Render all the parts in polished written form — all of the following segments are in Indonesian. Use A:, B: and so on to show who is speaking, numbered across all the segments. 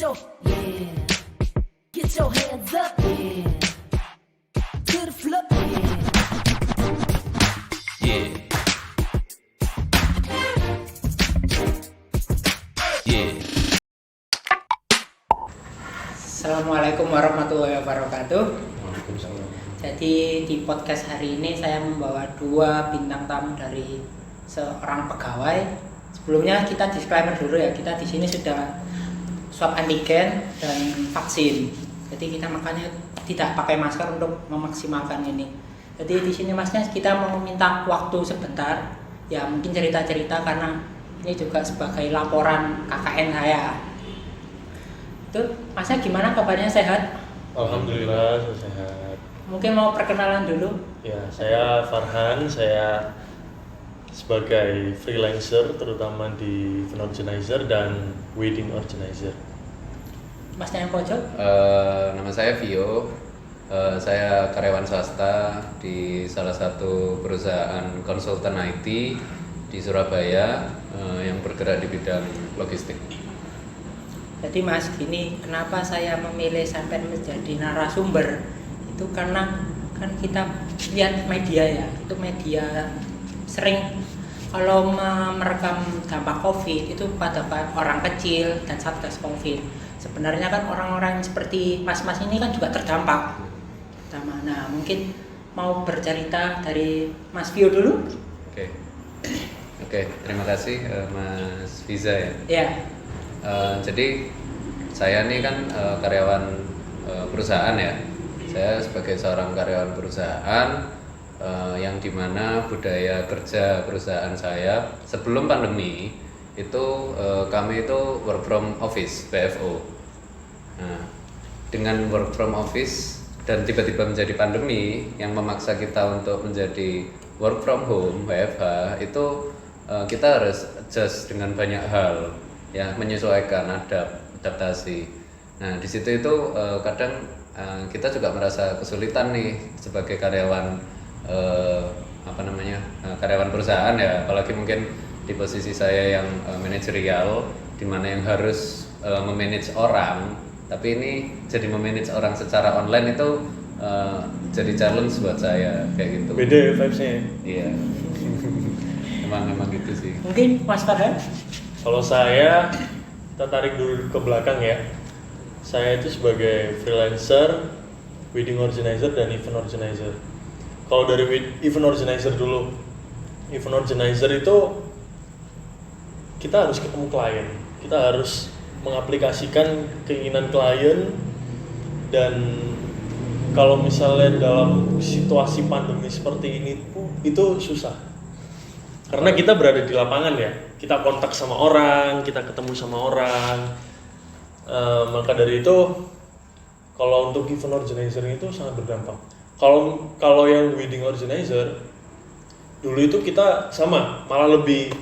A: your yeah. Get your hands up, yeah. To the floor, yeah.
B: Yeah.
C: Assalamualaikum warahmatullahi wabarakatuh. Jadi di podcast hari ini saya membawa dua bintang tamu dari seorang pegawai. Sebelumnya kita disclaimer dulu ya, kita di sini sudah swab antigen dan vaksin. Jadi kita makanya tidak pakai masker untuk memaksimalkan ini. Jadi di sini masnya kita mau minta waktu sebentar, ya mungkin cerita-cerita karena ini juga sebagai laporan KKN saya. Itu masnya gimana kabarnya, sehat?
D: Alhamdulillah sehat.
C: Mungkin mau perkenalan dulu.
D: Ya, saya Farhan, saya sebagai freelancer terutama di event organizer dan wedding organizer.
C: Masnya yang pojok?
B: Nama saya Vio. Saya karyawan swasta di salah satu perusahaan konsultan IT di Surabaya yang bergerak di bidang logistik.
C: Jadi Mas, ini kenapa saya memilih sampai menjadi narasumber? Itu karena kan kita lihat media ya, itu media sering kalau merekam dampak COVID itu pada orang kecil dan satgas COVID. Sebenarnya kan orang-orang seperti mas-mas ini kan juga terdampak. Nah, mungkin mau bercerita dari Mas Vio dulu?
B: Oke, terima kasih Mas Fiza ya.
C: Ya.
B: Jadi saya ini kan karyawan perusahaan ya. Saya sebagai seorang karyawan perusahaan yang dimana budaya kerja perusahaan saya sebelum pandemi itu kami itu work from office (WFO). Nah, dengan work from office dan tiba-tiba menjadi pandemi yang memaksa kita untuk menjadi work from home (WFH) itu kita harus adjust dengan banyak hal ya, menyesuaikan, adaptasi. Nah, di situ itu kadang kita juga merasa kesulitan nih sebagai karyawan karyawan perusahaan ya, apalagi mungkin di posisi saya yang manajerial di mana yang harus memanage orang, tapi ini jadi memanage orang secara online itu jadi challenge buat saya kayak gitu.
D: Beda ya vibes-nya ya?
B: Iya. emang gitu sih.
C: Mungkin Mas Farhan?
D: Kalau saya, kita tarik dulu ke belakang ya. Saya itu sebagai freelancer, wedding organizer dan event organizer. Kalau dari event organizer dulu, event organizer itu kita harus ketemu klien, kita harus mengaplikasikan keinginan klien, dan kalau misalnya dalam situasi pandemi seperti ini itu susah karena kita berada di lapangan ya, kita kontak sama orang, kita ketemu sama orang. Maka dari itu kalau untuk event organizer itu sangat berdampak. Kalau yang wedding organizer dulu itu kita sama, malah lebih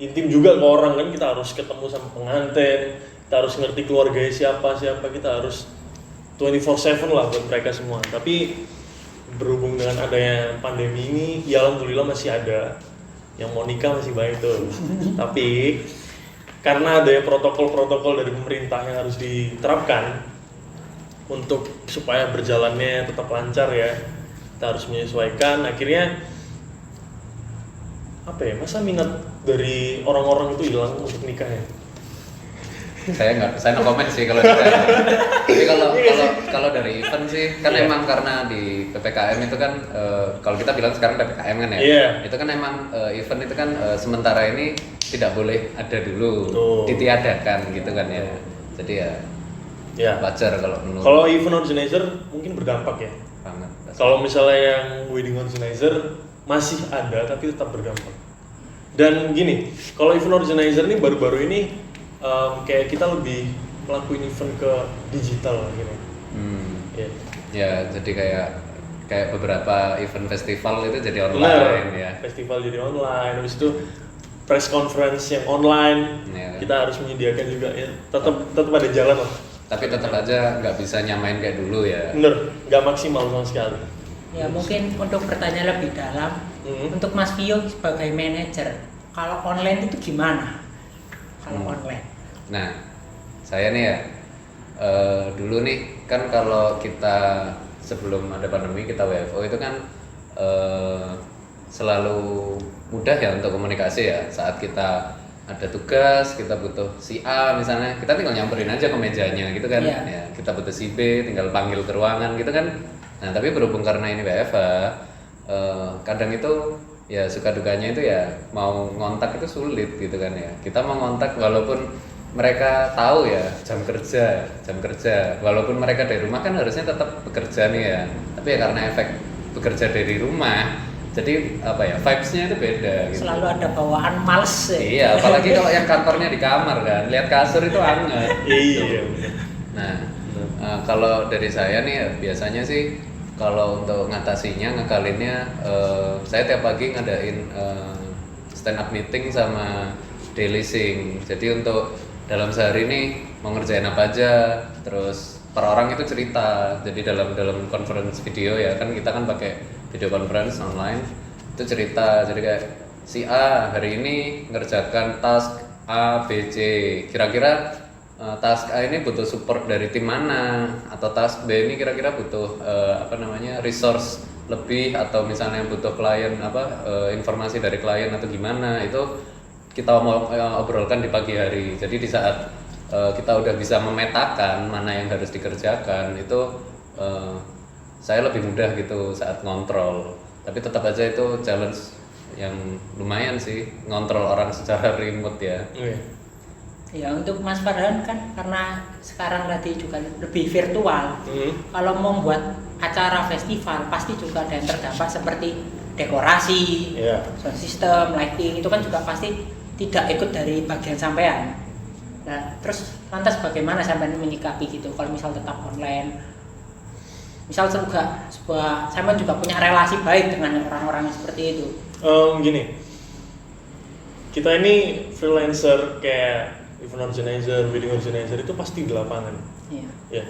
D: intim juga ke orang kan, kita harus ketemu sama pengantin, kita harus ngerti keluarganya siapa, kita harus 24/7 lah buat mereka semua. Tapi berhubung dengan adanya pandemi ini, ya alhamdulillah masih ada yang mau nikah, masih banyak tuh. Tapi karena adanya protokol-protokol dari pemerintah yang harus diterapkan untuk supaya berjalannya tetap lancar ya, kita harus menyesuaikan. Akhirnya masa minat dari orang-orang itu hilang untuk nikah ya?
B: Saya no comment sih kalau ditanya. Tapi kalau dari event sih kan emang karena di PPKM itu kan kalau kita bilang sekarang PPKM kan ya.
D: Yeah.
B: Itu kan emang event itu kan sementara ini tidak boleh ada dulu.
D: Tuh.
B: Ditiadakan gitu kan ya. Jadi ya wajar kalau menurut.
D: Kalau event organizer mungkin berdampak ya.
B: Banget.
D: Kalau misalnya yang wedding organizer masih ada tapi tetap berdampak. Dan gini, kalau event organizer ini baru-baru ini kayak kita lebih melakukan event ke digital gitu. Yeah.
B: Ya, jadi kayak beberapa event festival itu jadi online ya.
D: Festival jadi online, habis itu press conference yang online.
B: Yeah.
D: Kita harus menyediakan juga ya. Tetap ada jalan lah.
B: Tapi tetap aja nggak bisa nyamain kayak dulu ya.
D: Bener, nggak maksimal sama sekali.
C: Ya mungkin untuk bertanya lebih dalam, untuk Mas Vio sebagai manajer, kalau online itu gimana? Kalau online?
B: Nah, saya nih ya dulu nih kan kalau kita sebelum ada pandemi kita WFO itu kan selalu mudah ya untuk komunikasi ya. Saat kita ada tugas, kita butuh si A misalnya, kita tinggal nyamperin aja ke mejanya gitu kan.
C: Iya.
B: Ya, kita butuh si B, tinggal panggil ke ruangan gitu kan. Nah, tapi berhubung karena ini WFH, kadang itu ya suka dukanya itu ya mau ngontak itu sulit gitu kan ya. Kita mau ngontak walaupun mereka tahu ya jam kerja, walaupun mereka dari rumah kan harusnya tetap bekerja nih ya. Tapi ya karena efek bekerja dari rumah, jadi apa ya, vibes-nya itu beda gitu.
C: Selalu ada bawaan males ya.
B: Iya, apalagi kalau yang kantornya di kamar kan, lihat kasur itu hangat.
D: Iya.
B: Nah, kalau dari saya nih ya, biasanya sih kalau untuk ngatasinya, ngekalinnya, saya tiap pagi ngadain stand up meeting sama daily sync. Jadi untuk dalam sehari ini mau ngerjain apa aja, terus per orang itu cerita. Jadi dalam conference video ya kan, kita kan pakai video conference online, itu cerita. Jadi kayak si A hari ini ngerjakan task A, B, C, kira-kira task A ini butuh support dari tim mana, atau task B ini kira-kira butuh resource lebih, atau misalnya butuh klien informasi dari klien atau gimana, itu kita mau obrolkan di pagi hari. Jadi di saat kita udah bisa memetakan mana yang harus dikerjakan, itu saya lebih mudah gitu saat ngontrol. Tapi tetap aja itu challenge yang lumayan sih, ngontrol orang secara remote ya.
C: Ya untuk Mas Farhan kan karena sekarang tadi juga lebih virtual. Kalau mau membuat acara festival pasti juga ada yang terdampak seperti dekorasi, sound system, lighting, itu kan juga pasti tidak ikut dari bagian sampean. Nah, terus lantas bagaimana sampean menyikapi gitu kalau misal tetap online? Misal sampean juga punya relasi baik dengan orang-orang yang seperti itu.
D: Gini, kita ini freelancer kayak event organizer, wedding organizer itu pasti di lapangan.
C: Iya.
D: Ya.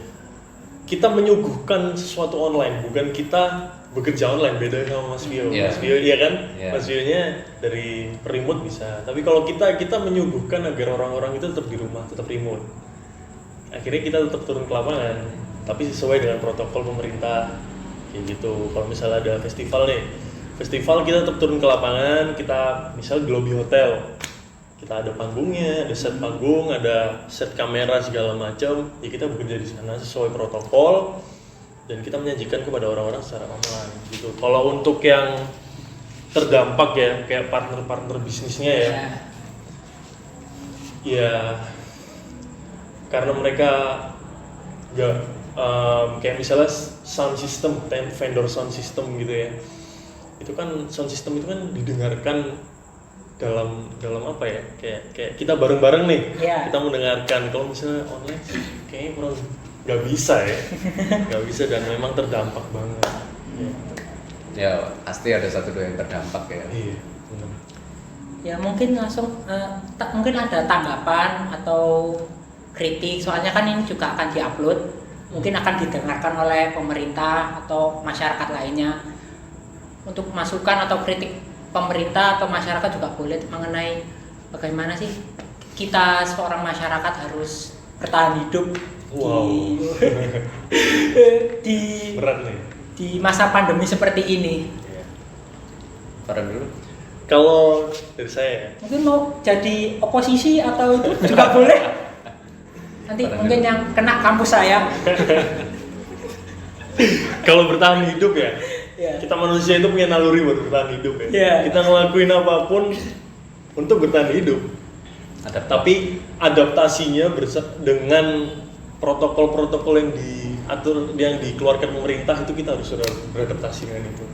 D: Kita menyuguhkan sesuatu online, bukan kita bekerja online. Beda sama Mas Vio.
B: Yeah.
D: Mas Vio iya kan?
B: Yeah.
D: Mas Vio-nya dari remote bisa. Tapi kalau kita menyuguhkan agar orang-orang itu tetap di rumah, tetap remote. Akhirnya kita tetap turun ke lapangan, tapi sesuai dengan protokol pemerintah kayak gitu. Kalau misalnya ada festival nih, kita tetap turun ke lapangan. Kita misal di lobby hotel, kita ada panggungnya, ada set panggung, ada set kamera segala macam. Ya kita bekerja di sana sesuai protokol dan kita menyajikan kepada orang-orang secara online gitu. Kalau untuk yang terdampak ya, kayak partner bisnisnya ya karena mereka nggak kayak misalnya sound system, vendor sound system gitu ya. Itu kan sound system itu kan didengarkan dalam apa ya, kayak kita bareng-bareng nih, kita mendengarkan. Kalau misalnya online sih kayaknya kurang, nggak bisa dan memang terdampak banget.
B: Ya pasti ada 1-2 yang terdampak ya.
D: Iya, benar.
C: Ya mungkin langsung mungkin ada tanggapan atau kritik, soalnya kan ini juga akan diupload, mungkin akan didengarkan oleh pemerintah atau masyarakat lainnya. Untuk masukan atau kritik pemerintah atau masyarakat juga boleh mengenai bagaimana sih kita seorang masyarakat harus bertahan hidup di
D: Berat nih.
C: Di masa pandemi seperti ini.
B: Farhan dulu.
D: Kalau dari saya ya,
C: Mungkin mau jadi oposisi atau itu juga boleh. Nanti mungkin yang kena kampus saya.
D: kalau bertahan hidup ya,
C: Ya.
D: kita manusia itu punya naluri buat bertahan hidup ya.
C: Iya.
D: Kita ngelakuin apapun untuk bertahan hidup. Tapi adaptasinya dengan protokol-protokol yang diatur, yang dikeluarkan pemerintah, itu kita harus sudah beradaptasi dengan itu.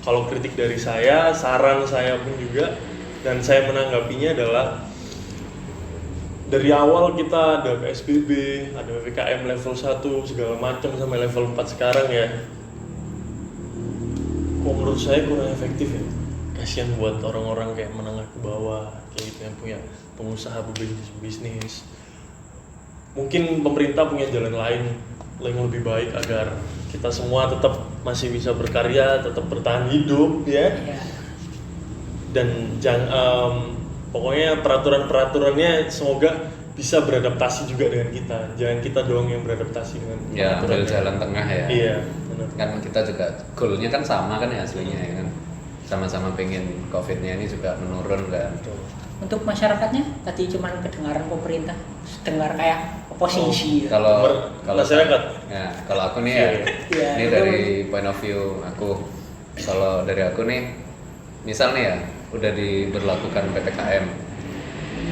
D: Kalau kritik dari saya, saran saya pun juga, dan saya menanggapinya adalah dari awal kita ada PSBB, ada PPKM level 1 segala macam sampai level 4 sekarang ya. Kok menurut saya kurang efektif ya. Kasihan buat orang-orang kayak menengah ke bawah, kayak gitu yang punya pengusaha bisnis. Mungkin pemerintah punya jalan lain yang lebih baik agar kita semua tetap masih bisa berkarya, tetap bertahan hidup ya. Dan pokoknya peraturan-peraturannya semoga bisa beradaptasi juga dengan kita. Jangan kita doang yang beradaptasi dengan
B: Ya, ambil
D: aturannya.
B: jalan tengah ya.
D: Iya, benar.
B: Kan kita juga goalnya kan sama kan ya aslinya ya kan. Sama-sama pengen COVID-nya ini juga menurun kan.
D: Betul.
C: Untuk masyarakatnya tadi cuman kedengaran pemerintah, dengar kayak oposisi. ya.
B: Kalau
D: Masyarakat.
B: ya, kalau aku nih ya,
C: Iya,
B: ini
C: itu.
B: dari point of view aku. Kalau dari aku nih, misal nih ya, udah diberlakukan PPKM.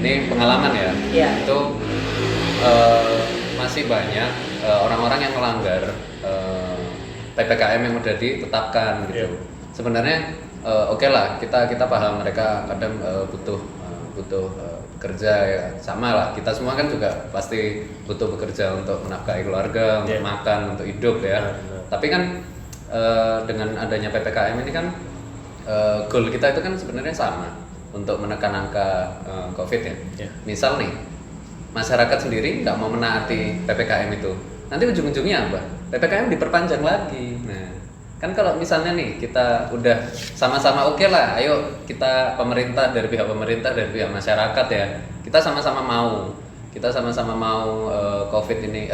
B: Ini pengalaman ya.
C: Iya.
B: Itu masih banyak orang-orang yang melanggar PPKM yang udah ditetapkan gitu.
D: Iya.
B: Sebenarnya oke lah, kita paham mereka kadang butuh kerja ya, sama lah, kita semua kan juga pasti butuh bekerja untuk menafkahi keluarga, untuk
D: Yeah.
B: makan, untuk hidup ya.
D: Benar.
B: Tapi kan dengan adanya PPKM ini kan goal kita itu kan sebenarnya sama, untuk menekan angka COVID ya.
D: Yeah.
B: Misal nih, masyarakat sendiri nggak mau menaati PPKM itu, nanti ujung-ujungnya apa? PPKM diperpanjang lagi. Nah, kan kalau misalnya nih kita udah sama-sama oke lah, ayo kita dari pihak pemerintah, dari pihak masyarakat ya, kita sama-sama mau COVID ini,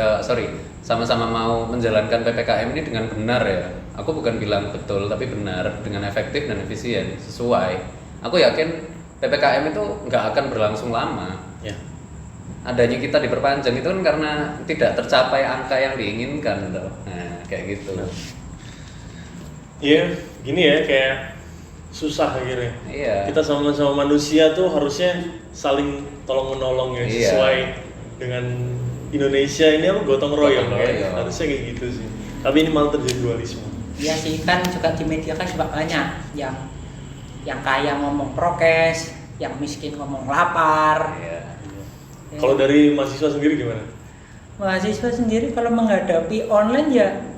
B: sama-sama mau menjalankan PPKM ini dengan benar ya. Aku bukan bilang betul, tapi benar, dengan efektif dan efisien, sesuai. Aku yakin PPKM itu nggak akan berlangsung lama.
D: Ya.
B: Adanya kita diperpanjang itu kan karena tidak tercapai angka yang diinginkan loh. Nah, kayak gitu.
D: Iya, gini ya, kayak susah akhirnya.
B: Iya.
D: Kita sama-sama manusia tuh harusnya saling tolong menolong ya,
B: Iya.
D: sesuai dengan Indonesia ini apa gotong royong
B: Gotong
D: ya.
B: royong.
D: Harusnya kayak gitu sih. Tapi ini malah terjadi dualisme.
C: Iya sih, kan juga di media kan juga banyak yang kaya ngomong prokes, yang miskin ngomong lapar.
B: Iya.
C: Ya.
D: Kalau dari mahasiswa sendiri gimana?
C: Mahasiswa sendiri kalau menghadapi online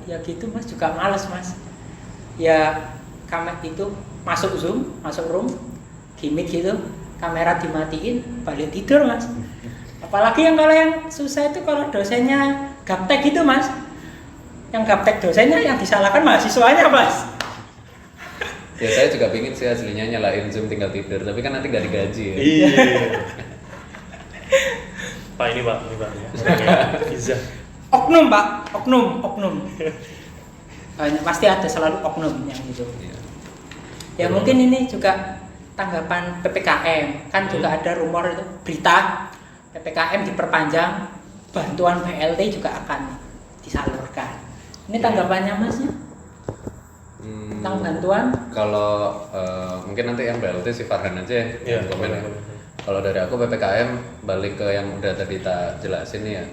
C: ya gitu Mas, juga males Mas. Ya kamera itu masuk Zoom, masuk room, gimmick gitu, kamera dimatiin, balik tidur Mas. Apalagi kalau yang susah itu kalau dosennya gaptek gitu Mas. Yang gaptek dosennya, yang disalahkan mahasiswanya Mas.
B: Ya saya juga pingin sih aslinya nyalain Zoom tinggal tidur, tapi kan nanti nggak digaji ya.
D: Iya. Pak ini Pak. Orangnya Izzah.
C: Oknum Pak, oknum. Banyak, pasti ada selalu oknum yang gitu.
B: Iya.
C: Ya mungkin ini juga tanggapan PPKM, kan juga ada rumor itu berita PPKM diperpanjang, bantuan BLT juga akan disalurkan. Ini tanggapannya Mas ya? Tentang bantuan?
B: Kalau mungkin nanti yang BLT si Farhan aja ya,
D: Iya,
B: yang komen ya.
D: boleh.
B: Kalau dari aku PPKM balik ke yang udah tadi tak jelasin nih ya.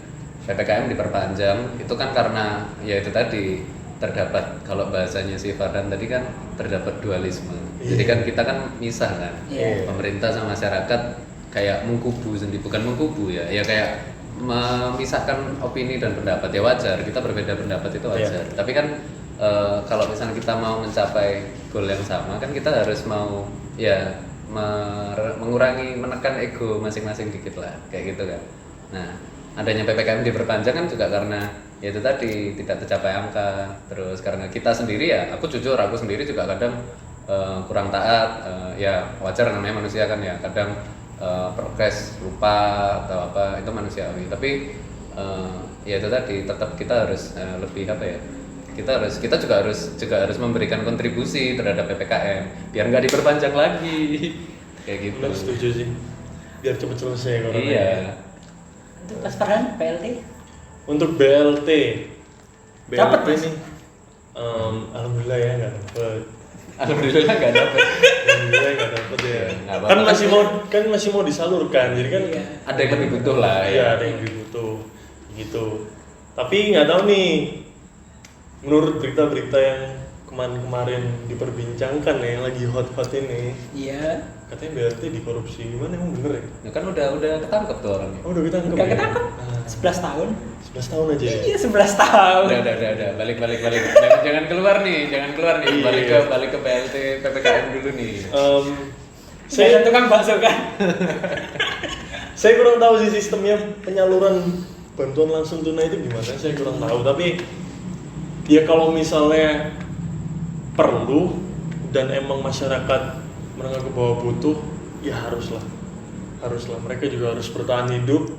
B: PPKM diperpanjang itu kan karena ya itu tadi terdapat, kalau bahasanya si Farhan tadi kan terdapat dualisme. Jadi kan kita kan misah kan.
C: Iya.
B: Pemerintah sama masyarakat kayak mengkubu sendiri, bukan mengkubu ya. Ya kayak memisahkan opini dan pendapat, ya wajar, kita berbeda pendapat itu wajar. Tapi kan kalau misalnya kita mau mencapai goal yang sama kan kita harus mau ya mengurangi, menekan ego masing-masing dikit lah, kayak gitu kan. Nah, adanya PPKM diperpanjang kan juga karena ya itu tadi tidak tercapai angka, terus karena kita sendiri ya, aku jujur aku sendiri juga kadang kurang taat, ya wajar namanya manusia kan ya, kadang prokes lupa atau apa, itu manusiawi. Tapi ya itu tadi tetap kita harus lebih apa ya, kita juga harus memberikan kontribusi terhadap PPKM biar nggak diperpanjang lagi kayak gitu.
D: Benar, setuju sih. Biar cepat selesai corona.
B: Iya.
C: Untuk Mas Farhan, BLT?
D: Untuk BLT
C: Dapat, Mas?
D: nih, alhamdulillah ya nggak dapet.
B: Alhamdulillah nggak dapet.
D: Alhamdulillah nggak dapet ya.
B: Nggak apa-apa.
D: Kan masih mau disalurkan, jadi kan
C: Iya.
B: Ada yang lebih butuh lah
D: Iya,
B: ya.
D: ada yang lebih butuh gitu. Tapi nggak tahu nih, menurut berita-berita yang kemarin diperbincangkan ya, yang lagi hot-hot ini,
C: Iya.
D: katanya BLT dikorupsi. Gimana, emang bener ya?
B: Ya kan udah ketangkep tuh orangnya.
D: Oh, udah ketangkep.
C: Udah
D: ya?
C: ketangkep.
D: Ah,
C: 11 tahun.
D: 11 tahun aja ya?
C: Iya, 11 tahun.
B: Udah, balik. Jangan keluar nih.
D: Iya.
B: Balik ke BLT PPKM dulu nih.
C: Saya
D: Saya
C: tukang bakso kan.
D: saya kurang tahu sih sistemnya penyaluran bantuan langsung tunai itu gimana, saya kurang tahu. Tapi ya kalau misalnya perlu dan emang masyarakat menengah ke bawah butuh, ya haruslah mereka juga harus bertahan hidup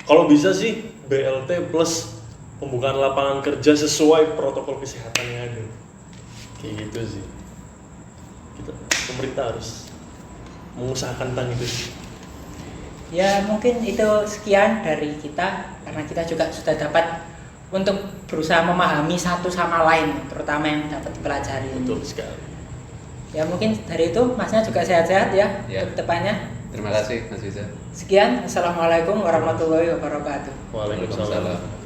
D: Kalau bisa sih BLT plus pembukaan lapangan kerja sesuai protokol kesehatan yang ada. Kayak gitu sih. Pemerintah harus mengusahakan tentang itu sih.
C: Ya mungkin itu sekian dari kita karena kita juga sudah dapat untuk berusaha memahami satu sama lain terutama yang dapat dipelajari.
D: Betul sekali.
C: Ya mungkin dari itu masnya juga sehat-sehat ya,
B: Ya.
C: untuk depannya.
B: Terima kasih Mas Wiza.
C: Sekian, assalamualaikum warahmatullahi wabarakatuh.
D: Waalaikumsalam.